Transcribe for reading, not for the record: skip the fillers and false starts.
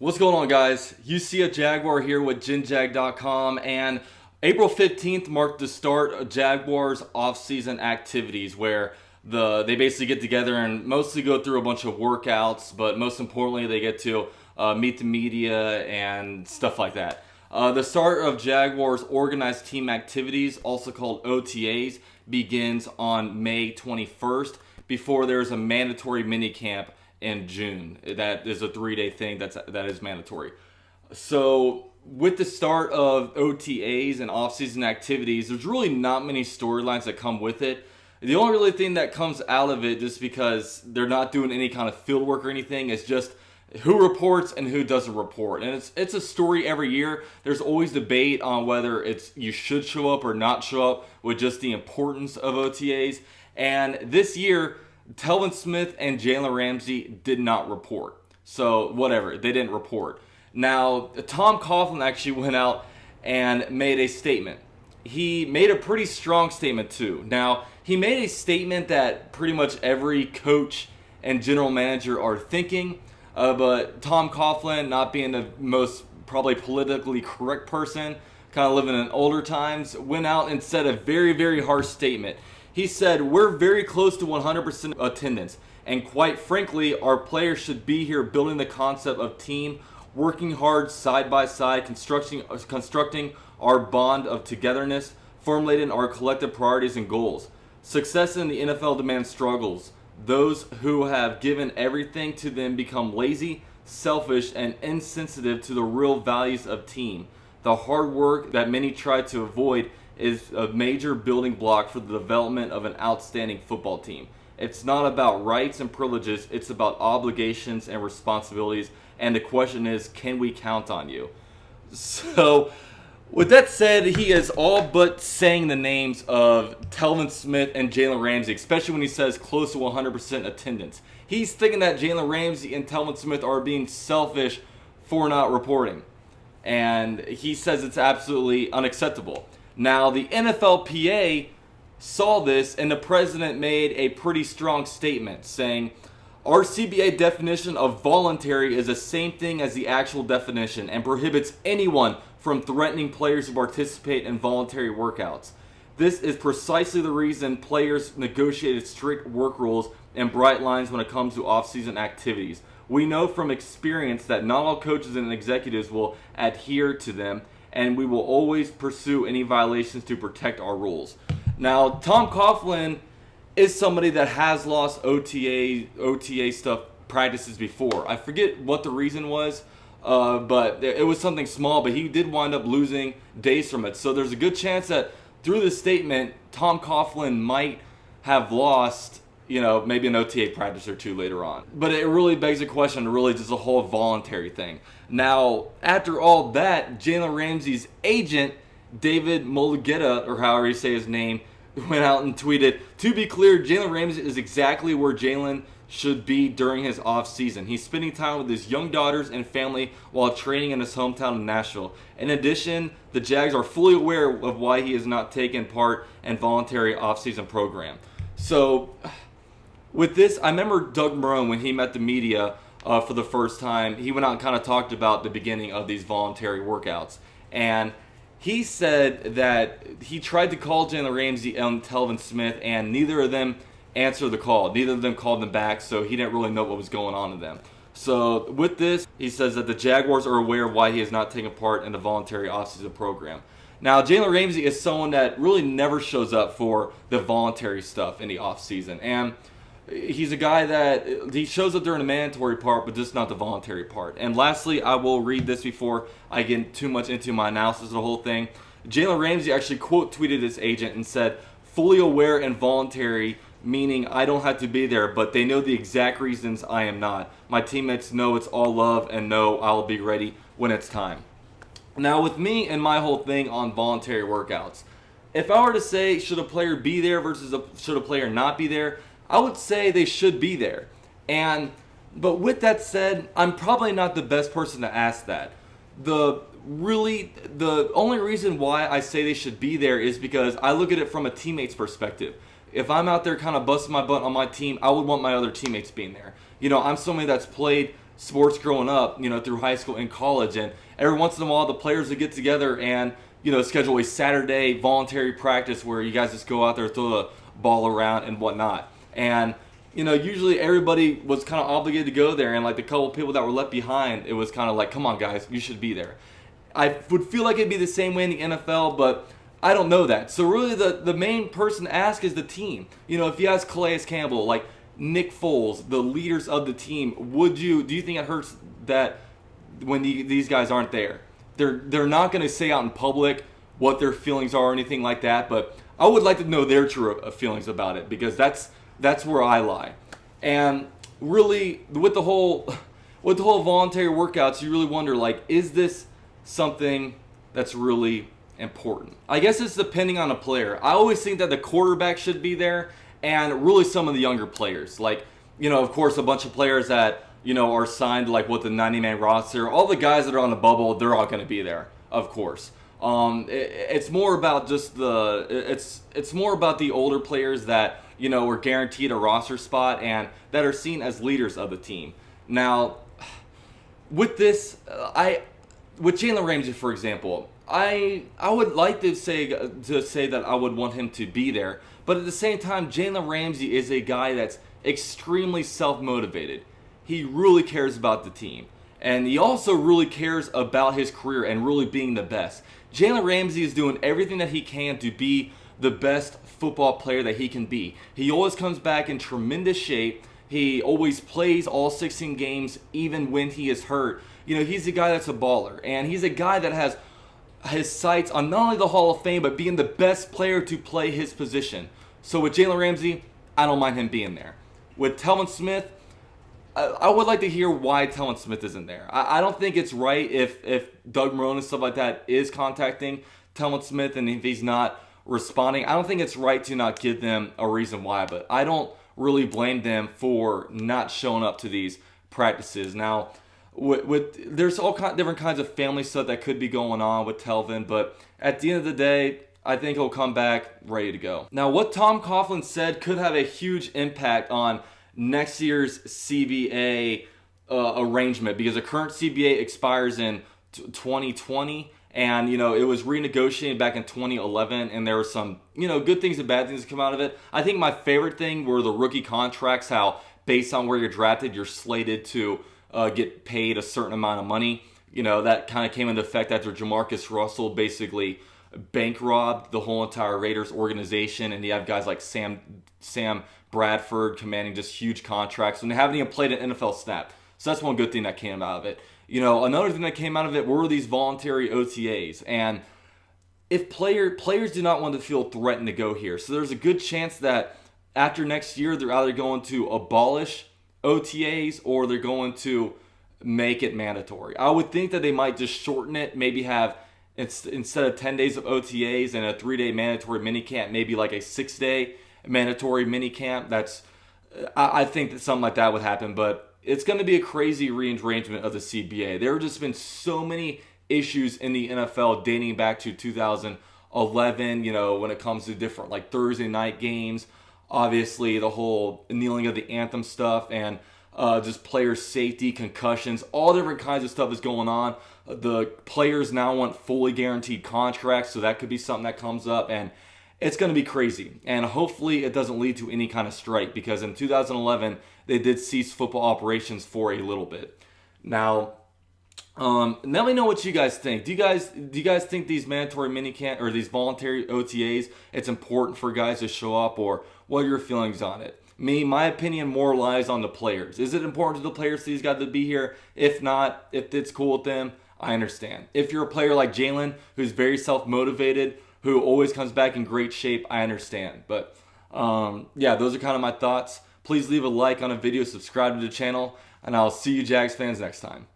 What's going on, guys? You see a Jaguar here with GenJag.com, and April 15th marked the start of Jaguars offseason activities, where they basically get together and mostly go through a bunch of workouts, but most importantly, they get to meet the media and stuff like that. The start of Jaguars organized team activities, also called OTAs, begins on May 21st before there's a mandatory minicamp in June. That is a 3-day thing that is mandatory. So with the start of OTAs and off-season activities, there's really not many storylines that come with it. The only really thing that comes out of it, just because they're not doing any kind of field work or anything, is just who reports and who doesn't report. And it's a story every year. There's always debate on whether you should show up or not show up with just the importance of OTAs. And this year, Telvin Smith and Jalen Ramsey did not report. So whatever, they didn't report. Now, Tom Coughlin actually went out and made a statement. He made a pretty strong statement too. Now, he made a statement that pretty much every coach and general manager are thinking, but Tom Coughlin, not being the most probably politically correct person, kind of living in older times, went out and said a very, very harsh statement. He said, "We're very close to 100% attendance, and quite frankly, our players should be here building the concept of team, working hard side by side, constructing our bond of togetherness, formulating our collective priorities and goals. Success in the NFL demands struggles. Those who have given everything to them become lazy, selfish, and insensitive to the real values of team. The hard work that many try to avoid is a major building block for the development of an outstanding football team. It's not about rights and privileges, it's about obligations and responsibilities, and the question is, can we count on you?" So, with that said, he is all but saying the names of Telvin Smith and Jalen Ramsey, especially when he says close to 100% attendance. He's thinking that Jalen Ramsey and Telvin Smith are being selfish for not reporting. And he says it's absolutely unacceptable. Now, the NFLPA saw this, and the president made a pretty strong statement saying, "Our CBA definition of voluntary is the same thing as the actual definition and prohibits anyone from threatening players to participate in voluntary workouts. This is precisely the reason players negotiated strict work rules and bright lines when it comes to off-season activities. We know from experience that not all coaches and executives will adhere to them, and we will always pursue any violations to protect our rules." Now, Tom Coughlin is somebody that has lost OTA stuff practices before. I forget what the reason was, but it was something small, but he did wind up losing days from it. So there's a good chance that through this statement, Tom Coughlin might have lost, maybe an OTA practice or two later on. But it really begs the question, really just a whole voluntary thing. Now, after all that, Jalen Ramsey's agent, David Mulugeta, or however you say his name, went out and tweeted, "To be clear, Jalen Ramsey is exactly where Jalen should be during his off-season. He's spending time with his young daughters and family while training in his hometown of Nashville. In addition, the Jags are fully aware of why he has not taken part in voluntary off-season program." So, with this, I remember Doug Marrone, when he met the media for the first time, he went out and kind of talked about the beginning of these voluntary workouts. And he said that he tried to call Jalen Ramsey and Telvin Smith, and neither of them answered the call. Neither of them called them back, so he didn't really know what was going on to them. So with this, he says that the Jaguars are aware of why he has not taken part in the voluntary offseason program. Now, Jalen Ramsey is someone that really never shows up for the voluntary stuff in the offseason. And he's a guy that he shows up during the mandatory part, but just not the voluntary part. And lastly, I will read this before I get too much into my analysis of the whole thing. Jalen Ramsey actually quote tweeted his agent and said, "Fully aware and voluntary, meaning I don't have to be there, but they know the exact reasons I am not. My teammates know it's all love and know I'll be ready when it's time." Now, with me and my whole thing on voluntary workouts, if I were to say should a player be there versus should a player not be there, I would say they should be there. But with that said, I'm probably not the best person to ask that. The only reason why I say they should be there is because I look at it from a teammate's perspective. If I'm out there kind of busting my butt on my team, I would want my other teammates being there. I'm somebody that's played sports growing up, through high school and college. And every once in a while, the players would get together and, schedule a Saturday voluntary practice where you guys just go out there, throw the ball around and whatnot. And, usually everybody was kind of obligated to go there. And like the couple people that were left behind, it was kind of like, come on, guys, you should be there. I would feel like it'd be the same way in the NFL, but I don't know that. So really the main person to ask is the team. If you ask Calais Campbell, like Nick Foles, the leaders of the team, do you think it hurts that when these guys aren't there? They're not going to say out in public what their feelings are or anything like that, but I would like to know their true feelings about it, because that's where I lie. And really, with the whole voluntary workouts, you really wonder, like, is this something that's really important? I guess it's depending on the player. I always think that the quarterback should be there, and really some of the younger players. Like, of course, a bunch of players that, are signed like with the 90-man roster. All the guys that are on the bubble, they're all going to be there, of course. It's more about just it's more about the older players that, were guaranteed a roster spot and that are seen as leaders of the team. Now, with this, with Jalen Ramsey, for example, I would like to say that I would want him to be there, but at the same time, Jalen Ramsey is a guy that's extremely self-motivated. He really cares about the team, and he also really cares about his career and really being the best. Jalen Ramsey is doing everything that he can to be the best football player that he can be. He always comes back in tremendous shape. He always plays all 16 games, even when he is hurt. He's a guy that's a baller, and he's a guy that has his sights on not only the Hall of Fame, but being the best player to play his position. So with Jalen Ramsey, I don't mind him being there. With Telvin Smith, I would like to hear why Telvin Smith isn't there. I don't think it's right if Doug Marrone and stuff like that is contacting Telvin Smith, and if he's not responding, I don't think it's right to not give them a reason why. But I don't really blame them for not showing up to these practices. Now, there's all different kinds of family stuff that could be going on with Telvin, but at the end of the day, I think he'll come back ready to go. Now, what Tom Coughlin said could have a huge impact on next year's CBA arrangement, because the current CBA expires in 2020, and it was renegotiated back in 2011, and there were some good things and bad things that come out of it. I think my favorite thing were the rookie contracts, how based on where you're drafted, you're slated to get paid a certain amount of money. That kind of came into effect after Jamarcus Russell basically bank robbed the whole entire Raiders organization, and you have guys like Sam Bradford commanding just huge contracts when they haven't even played an NFL snap. So that's one good thing that came out of it. Another thing that came out of it were these voluntary OTAs, and if players do not want to feel threatened to go here, so there's a good chance that after next year they're either going to abolish OTAs or they're going to make it mandatory. I would think that they might just shorten it, maybe have instead of 10 days of OTAs and a 3-day mandatory minicamp, maybe like a 6-day mandatory minicamp. I think that something like that would happen, but it's going to be a crazy rearrangement of the CBA. There have just been so many issues in the NFL dating back to 2011, when it comes to different like Thursday night games. Obviously, the whole kneeling of the anthem stuff and just player safety, concussions, all different kinds of stuff is going on. The players now want fully guaranteed contracts, so that could be something that comes up, and it's going to be crazy. And hopefully it doesn't lead to any kind of strike, because in 2011 they did cease football operations for a little bit. Now, let me know what you guys think. Do you guys think these mandatory minicamp or these voluntary OTAs, it's important for guys to show up, or what are your feelings on it? My opinion more lies on the players. Is it important to the players for these guys to be here? If not, if it's cool with them, I understand. If you're a player like Jalen, who's very self-motivated, who always comes back in great shape, I understand. But yeah, those are kind of my thoughts. Please leave a like on a video, subscribe to the channel, and I'll see you Jags fans next time.